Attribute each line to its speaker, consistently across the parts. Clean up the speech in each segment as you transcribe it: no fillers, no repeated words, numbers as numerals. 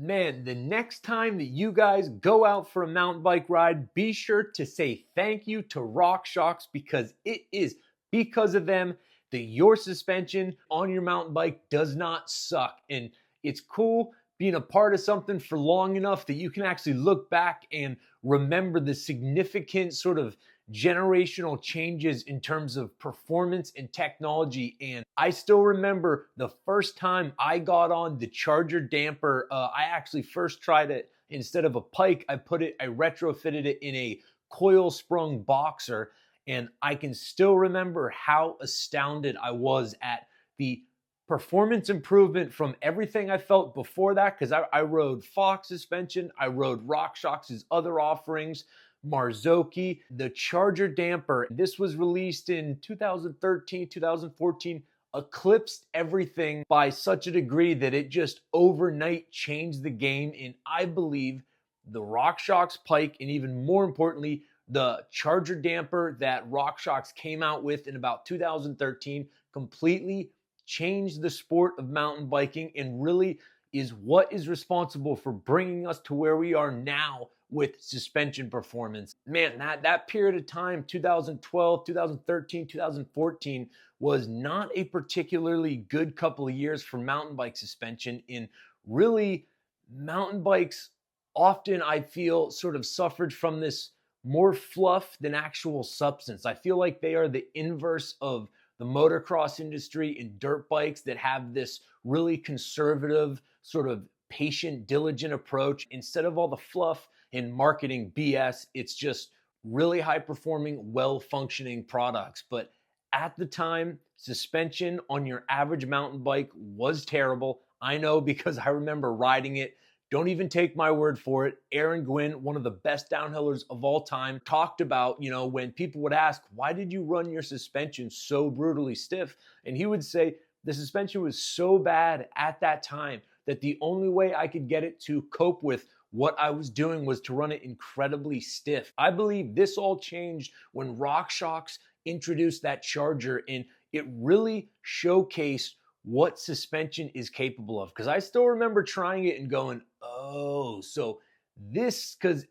Speaker 1: Man, the next time that you guys go out for a mountain bike ride, be sure to say thank you to RockShox because it is because of them that your suspension on your mountain bike does not suck. And it's cool being a part of something for long enough that you can actually look back and remember the significant sort of generational changes in terms of performance and technology. And I still remember the first time I got on the Charger damper. I actually first tried it instead of a pike. I retrofitted it in a coil sprung boxer. And I can still remember how astounded I was at the performance improvement from everything I felt before that, because I rode Fox suspension, I rode RockShox's other offerings, Marzocchi, the Charger damper. This was released in 2013, 2014, eclipsed everything by such a degree that it just overnight changed the game. And I believe the RockShox Pike, and even more importantly, the Charger damper that RockShox came out with in about 2013, completely changed the sport of mountain biking and really is what is responsible for bringing us to where we are now with suspension performance. Man, that period of time, 2012, 2013, 2014, was not a particularly good couple of years for mountain bike suspension. In really, mountain bikes often, I feel, sort of suffered from this more fluff than actual substance. I feel like they are the inverse of the motocross industry and dirt bikes that have this really conservative, sort of patient, diligent approach. Instead of all the fluff and marketing BS, it's just really high performing, well functioning products. But at the time, suspension on your average mountain bike was terrible. I know because I remember riding it. Don't even take my word for it. Aaron Gwynn, one of the best downhillers of all time, talked about, when people would ask, why did you run your suspension so brutally stiff? And he would say, the suspension was so bad at that time that the only way I could get it to cope with what I was doing was to run it incredibly stiff. I believe this all changed when RockShox introduced that Charger, and it really showcased what suspension is capable of. Because I still remember trying it and going, oh, so this, because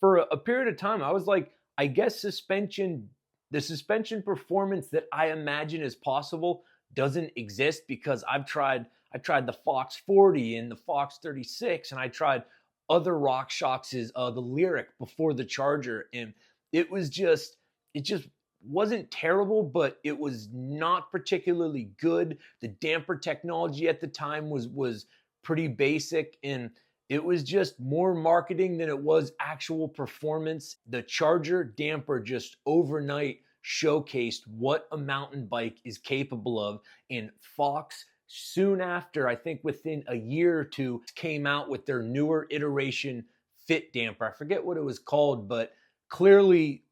Speaker 1: for a period of time, I was like, I guess the suspension performance that I imagine is possible doesn't exist, because I tried the Fox 40 and the Fox 36, and I tried other RockShox's, the Lyric before the Charger, and it just wasn't terrible, but it was not particularly good. The damper technology at the time was pretty basic, and it was just more marketing than it was actual performance. The Charger damper just overnight showcased what a mountain bike is capable of, and Fox soon after, I think within a year or two, came out with their newer iteration Fit damper. I forget what it was called, but clearly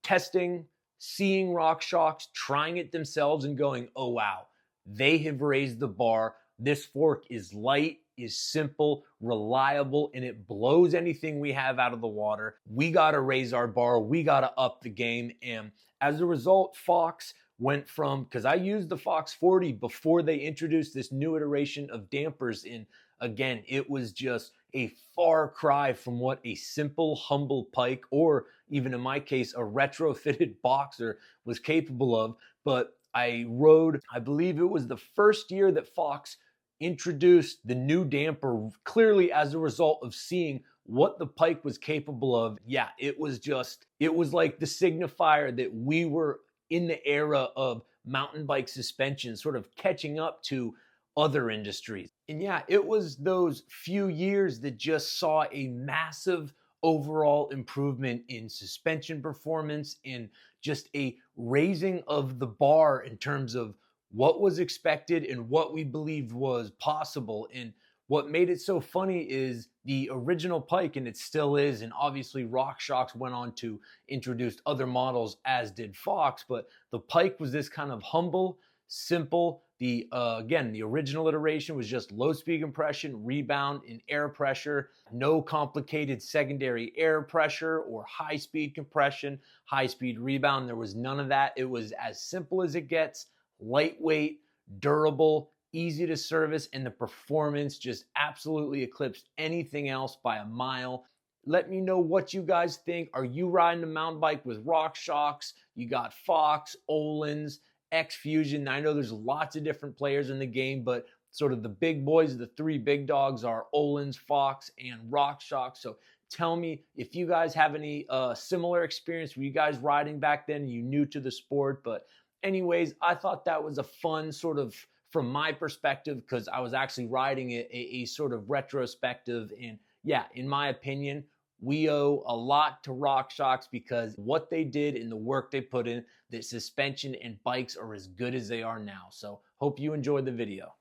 Speaker 1: testing, seeing RockShox, trying it themselves and going, oh wow, they have raised the bar. This fork is light, is simple, reliable, and it blows anything we have out of the water. We got to raise our bar. We got to up the game. And as a result, Fox went from, because I used the Fox 40 before they introduced this new iteration of dampers, and again, it was just a far cry from what a simple, humble pike, or even in my case, a retrofitted boxer was capable of. But I rode, I believe it was the first year that Fox introduced the new damper, clearly as a result of seeing what the pike was capable of. Yeah, it was like the signifier that we were in the era of mountain bike suspension, sort of catching up to other industries. And yeah, it was those few years that just saw a massive overall improvement in suspension performance and just a raising of the bar in terms of what was expected and what we believed was possible. And what made it so funny is the original pike, and it still is, and obviously RockShox went on to introduce other models, as did Fox, but the pike was this kind of humble, simple. Again, the original iteration was just low speed compression, rebound, and air pressure. No complicated secondary air pressure or high speed compression, high speed rebound. There was none of that. It was as simple as it gets, lightweight, durable, easy to service, and the performance just absolutely eclipsed anything else by a mile. Let me know what you guys think. Are you riding a mountain bike with RockShox? You got Fox, Öhlins, X Fusion. I know there's lots of different players in the game, but sort of the big boys, the three big dogs are Öhlins, Fox, and RockShox. So tell me if you guys have any similar experience. Were you guys riding back then? You new to the sport? But anyways, I thought that was a fun sort of, from my perspective, because I was actually riding it, a sort of retrospective. And yeah, in my opinion, we owe a lot to RockShox because what they did and the work they put in, the suspension and bikes are as good as they are now. So hope you enjoyed the video.